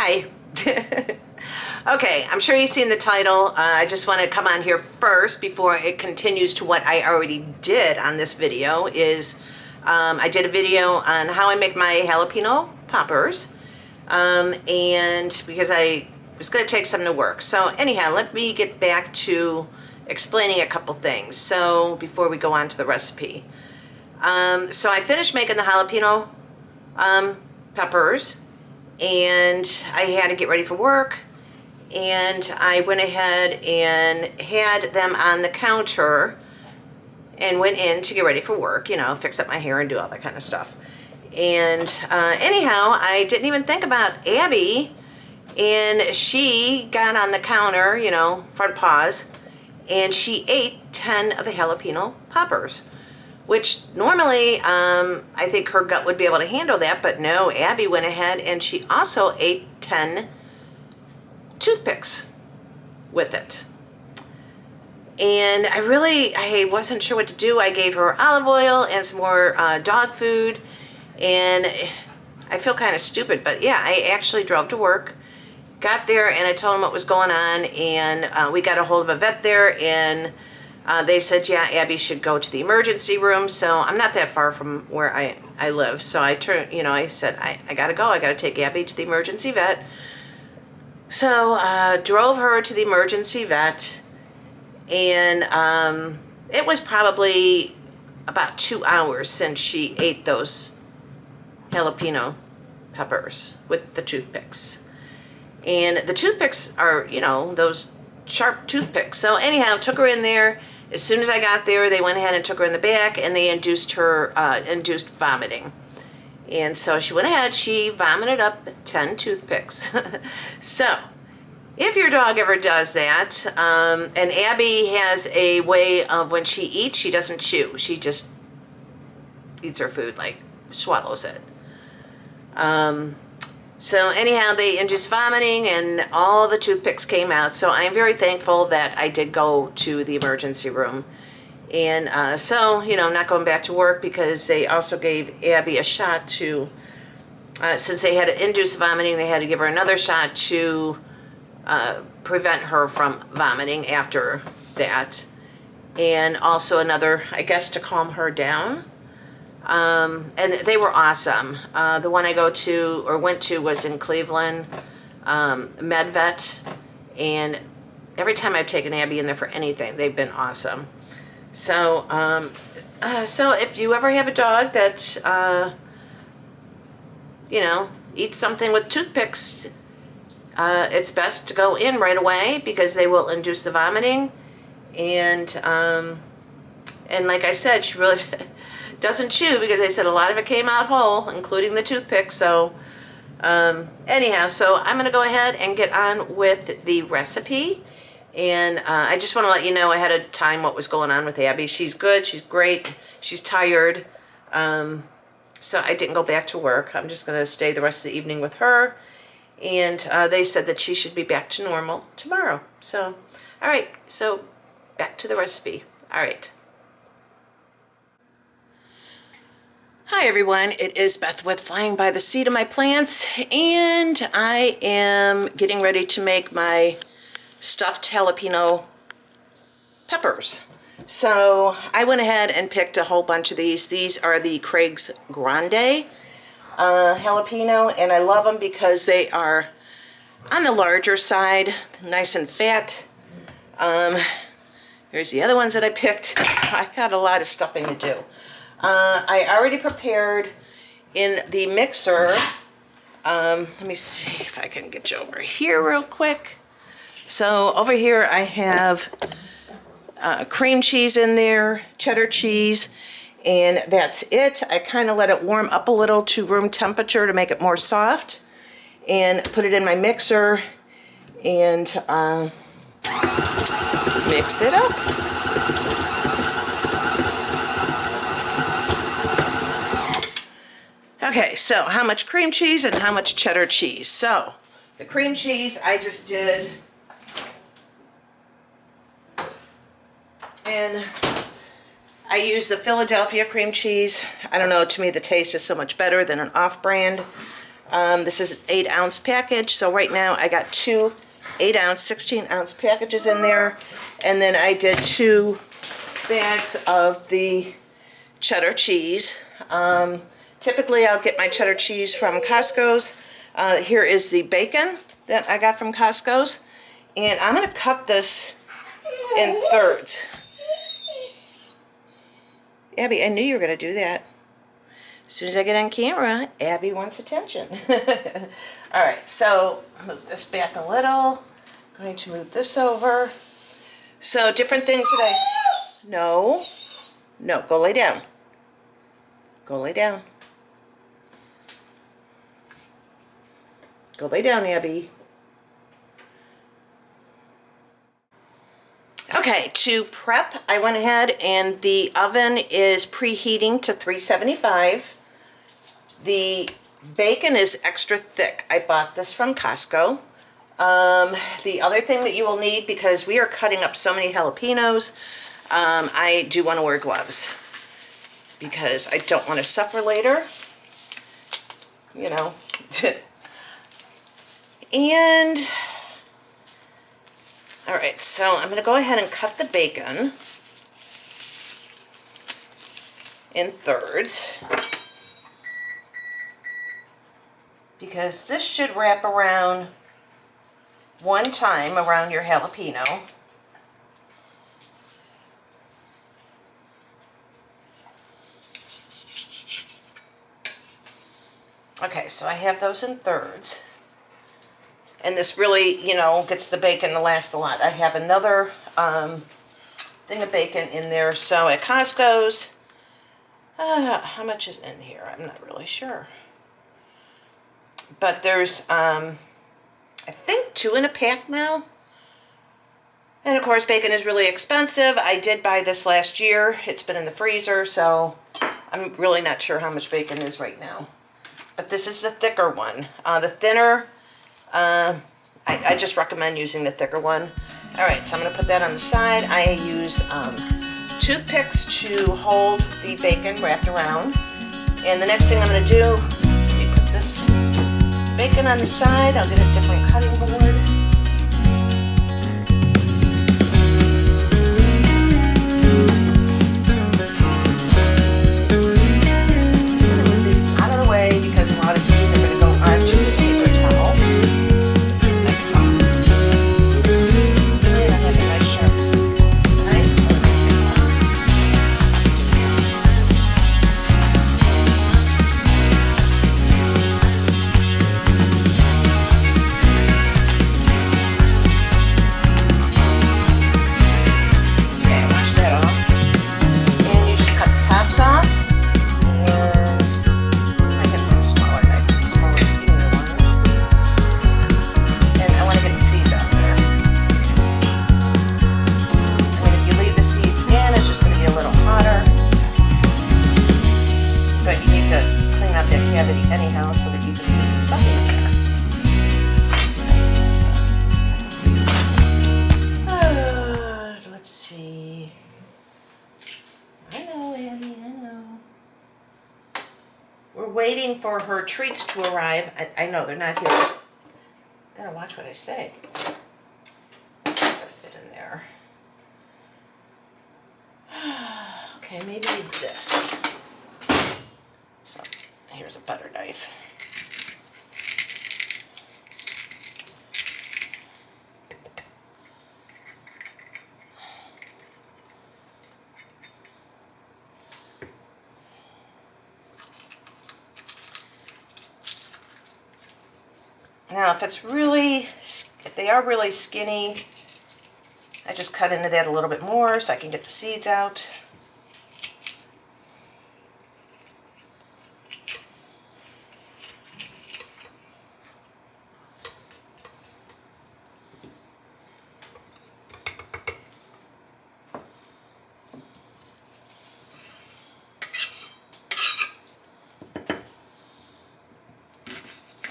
Hi. Okay, I'm sure you've seen the title. I just want to come on here first before it continues to what I already did on this video I did a video on how I make my jalapeno poppers, and because I was going to take some to work. So anyhow, let me get back to explaining a couple things. So before we go on to the recipe. So I finished making the jalapeno peppers, and I had to get ready for work, and I went ahead and had them on the counter and went in to get ready for work, you know, fix up my hair and do all that kind of stuff. And anyhow, I didn't even think about Abby, and she got on the counter, you know, front paws, and she ate 10 of the jalapeno poppers, which normally I think her gut would be able to handle that, but no, Abby went ahead and she also ate 10 toothpicks with it. And I wasn't sure what to do. I gave her olive oil and some more dog food, and I feel kind of stupid, but yeah, I actually drove to work, got there, and I told them what was going on, and we got a hold of a vet there, and they said, yeah, Abby should go to the emergency room. So I'm not that far from where I live. So I said, I gotta go. I gotta take Abby to the emergency vet. So drove her to the emergency vet, and it was probably about 2 hours since she ate those jalapeno peppers with the toothpicks. And the toothpicks are, you know, those sharp toothpicks. So anyhow, took her in there. As soon as I got there, they went ahead and took her in the back, and they induced vomiting. And so she went ahead, she vomited up 10 toothpicks. So if your dog ever does that, and Abby has a way of when she eats, she doesn't chew. She just eats her food, like swallows it. So anyhow, they induced vomiting, and all the toothpicks came out. So I'm very thankful that I did go to the emergency room. And so, you know, I'm not going back to work because they also gave Abby a shot to, since they had to induce vomiting, they had to give her another shot to prevent her from vomiting after that. And also another, I guess, to calm her down. And they were awesome. The one I went to was in Cleveland, MedVet, and every time I've taken Abby in there for anything, they've been awesome. So, so if you ever have a dog that, you know, eats something with toothpicks, it's best to go in right away because they will induce the vomiting. And like I said, she really doesn't chew because they said a lot of it came out whole, including the toothpick. So anyhow, so I'm going to go ahead and get on with the recipe. And I just want to let you know ahead of time what was going on with Abby. She's good. She's great. She's tired. So I didn't go back to work. I'm just going to stay the rest of the evening with her. And they said that she should be back to normal tomorrow. So, all right. So back to the recipe. All right. Hi everyone, it is Beth with Flying by the Seat of My Plants, and I am getting ready to make my stuffed jalapeno peppers. So I went ahead and picked a whole bunch of these. These are the Craig's Grande jalapeno, and I love them because they are on the larger side, nice and fat. Here's the other ones that I picked. So I got a lot of stuffing to do. I already prepared in the mixer. Let me see if I can get you over here real quick. So over here I have cream cheese in there, cheddar cheese, and that's it. I kind of let it warm up a little to room temperature to make it more soft, and put it in my mixer and mix it up. Okay, so how much cream cheese and how much cheddar cheese? So the cream cheese I just did, and I use the Philadelphia cream cheese. I don't know, to me the taste is so much better than an off-brand This is an 8-ounce package, so right now I got 2 8-ounce, 16-ounce packages in there, and then I did 2 bags of the cheddar cheese. Typically I'll get my cheddar cheese from Costco's. Here is the bacon that I got from Costco's, and I'm going to cut this in thirds. Abby, I knew you were going to do that. As soon as I get on camera, Abby wants attention. All right, so move this back a little. I'm going to move this over. So different things that no, go lay down. Go lay down. Go lay down, Abby. Okay, to prep, I went ahead and the oven is preheating to 375. The bacon is extra thick. I bought this from Costco. The other thing that you will need, because we are cutting up so many jalapenos, I do want to wear gloves because I don't want to suffer later, you know. And, all right, so I'm going to go ahead and cut the bacon in thirds, because this should wrap around one time around your jalapeno. Okay, so I have those in thirds. And this really, you know, gets the bacon to last a lot. I have another thing of bacon in there. So at Costco's, how much is in here? I'm not really sure. But there's, I think 2 in a pack now. And of course, bacon is really expensive. I did buy this last year. It's been in the freezer, so I'm really not sure how much bacon is right now. But this is the thicker one. The thinner, I just recommend using the thicker one. All right, so I'm going to put that on the side. I used toothpicks to hold the bacon wrapped around. And the next thing I'm going to do, let me put this bacon on the side. I'll get a different cutting board. Anyhow, so that you can put the stuff in there. Let's see. I know, Annie, I know. We're waiting for her treats to arrive. I know they're not here. Gotta watch what I say. It's not gonna fit in there. Okay, maybe this. So. Here's a butter knife. Now, if they are really skinny, I just cut into that a little bit more so I can get the seeds out.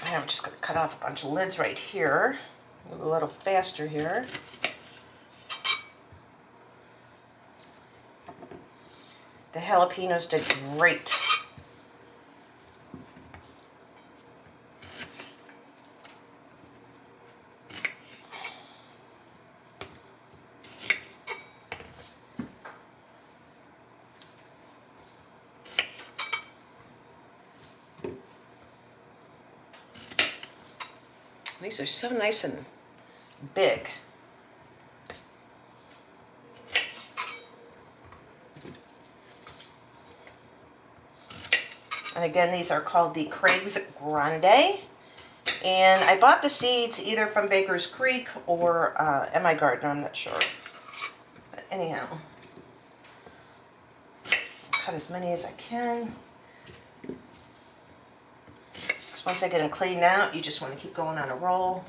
I'm just going to cut off a bunch of lids right here. Move a little faster here. The jalapenos did great. These are so nice and big. And again, these are called the Craig's Grande. And I bought the seeds either from Baker's Creek or MI Gardener, I'm not sure. But anyhow, cut as many as I can. Because once I get them cleaned out, you just want to keep going on a roll.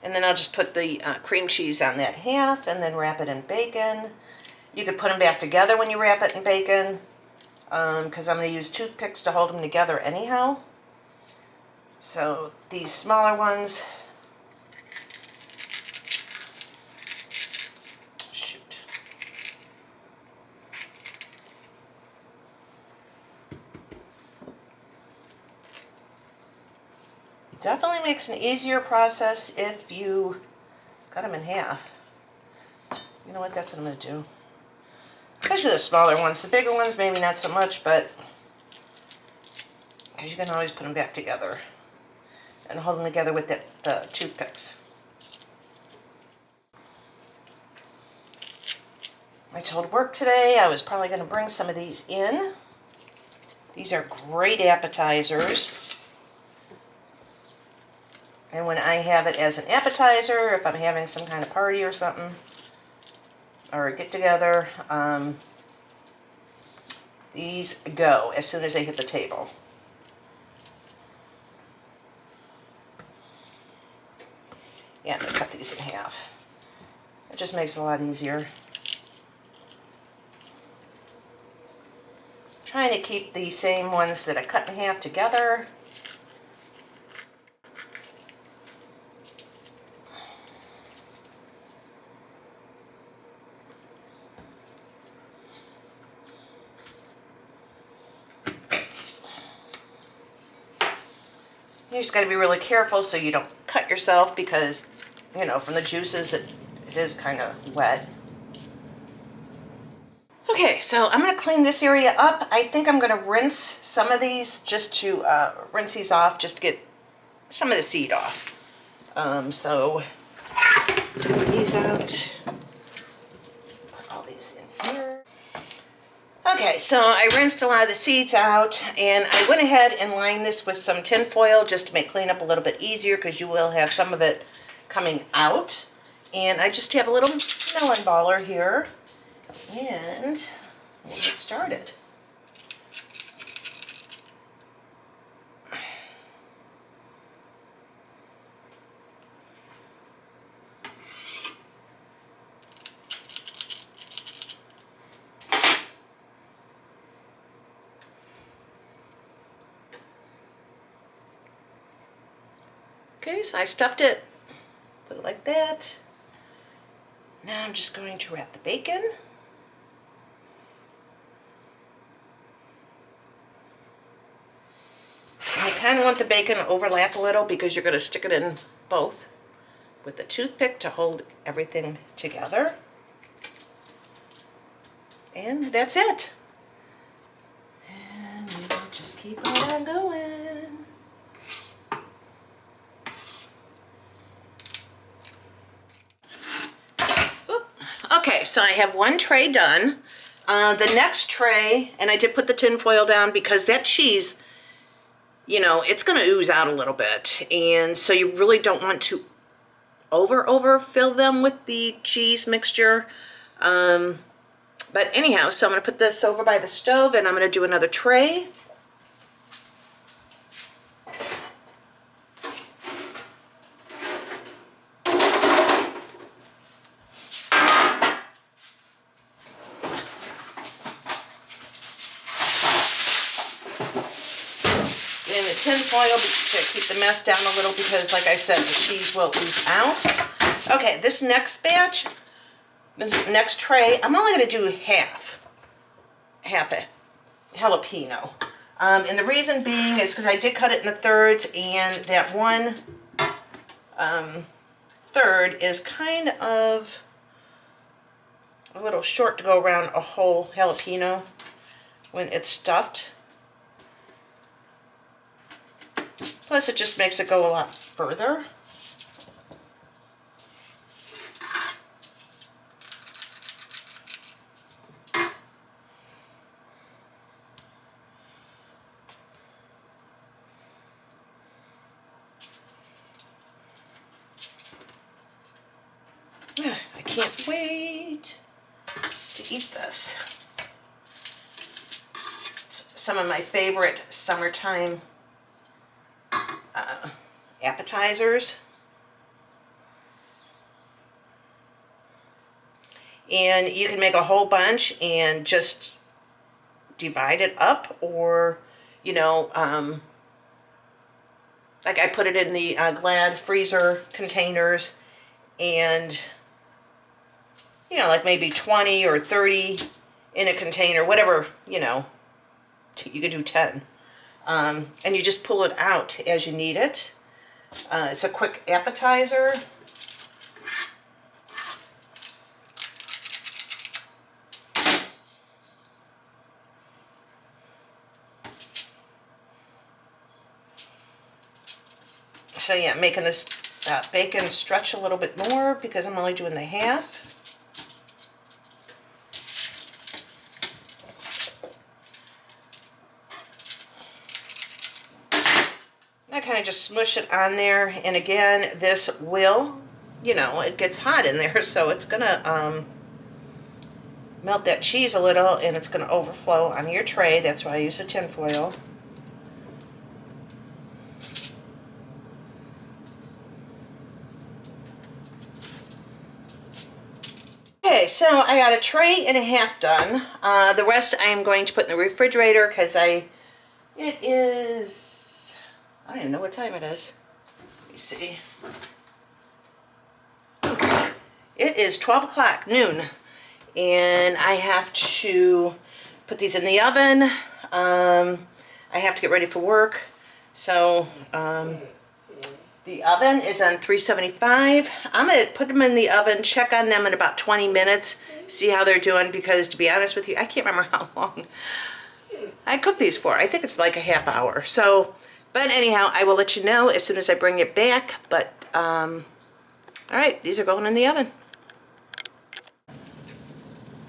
And then I'll just put the cream cheese on that half and then wrap it in bacon. You could put them back together when you wrap it in bacon, because I'm going to use toothpicks to hold them together anyhow. So these smaller ones, shoot. Definitely makes an easier process if you cut them in half. You know what, that's what I'm going to do. Especially the smaller ones. The bigger ones, maybe not so much, but because you can always put them back together and hold them together with the toothpicks. I told work today I was probably going to bring some of these in. These are great appetizers. And when I have it as an appetizer, if I'm having some kind of party or something, or a get-together, these go as soon as they hit the table. Yeah, I'm going to cut these in half. It just makes it a lot easier. Trying to keep the same ones that I cut in half together. You just got to be really careful so you don't cut yourself because, you know, from the juices it is kind of wet. Okay, so I'm going to clean this area up. I think I'm going to rinse some of these just to rinse these off, just to get some of the seed off. So take these out. Put all these in here. Okay, so I rinsed a lot of the seeds out, and I went ahead and lined this with some tin foil just to make cleanup a little bit easier because you will have some of it coming out. And I just have a little melon baller here, and we'll get started. Okay, so I stuffed it, put it like that. Now I'm just going to wrap the bacon. kind of want the bacon to overlap a little because you're going to stick it in both with the toothpick to hold everything together. And that's it. And we'll just keep on going. Oop. Okay, so I have one tray done. The next tray, and I did put the tin foil down because that cheese, you know, it's going to ooze out a little bit. And so you really don't want to overfill them with the cheese mixture. But anyhow, so I'm going to put this over by the stove and I'm going to do another tray. In the tin foil to keep the mess down a little because, like I said, the cheese will ooze out. Okay, this next batch, this next tray, I'm only going to do half a jalapeno. And the reason being is because I did cut it into thirds, and that one third is kind of a little short to go around a whole jalapeno when it's stuffed. Plus, it just makes it go a lot further. I can't wait to eat this. It's some of my favorite summertime appetizers. And you can make a whole bunch and just divide it up, or, you know, like I put it in the Glad freezer containers, and, you know, like maybe 20 or 30 in a container, whatever, you know, you could do 10. And you just pull it out as you need it. It's a quick appetizer. So yeah, making this bacon stretch a little bit more because I'm only doing the half. I kind of just smush it on there, and again, this will, you know, it gets hot in there, so it's gonna melt that cheese a little, and it's gonna overflow on your tray. That's why I use a tin foil. Okay, so I got a tray and a half done. The rest I am going to put in the refrigerator because it is, I don't even know what time it is. Let me see. It is 12 o'clock, noon. And I have to put these in the oven. I have to get ready for work. So, the oven is on 375. I'm going to put them in the oven, check on them in about 20 minutes, see how they're doing, because to be honest with you, I can't remember how long I cooked these for. I think it's like a half hour. So, but anyhow, I will let you know as soon as I bring it back. But, all right, these are going in the oven.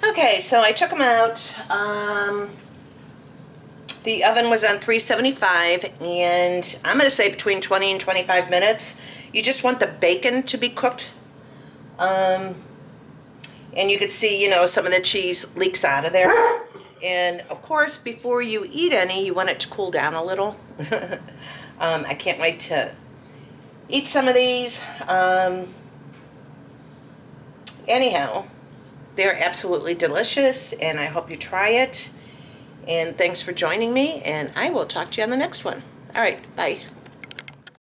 Okay, so I took them out. The oven was on 375, and I'm going to say between 20 and 25 minutes. You just want the bacon to be cooked. And you can see, you know, some of the cheese leaks out of there. And, of course, before you eat any, you want it to cool down a little. I can't wait to eat some of these. Anyhow, they're absolutely delicious, and I hope you try it. And thanks for joining me, and I will talk to you on the next one. All right, bye.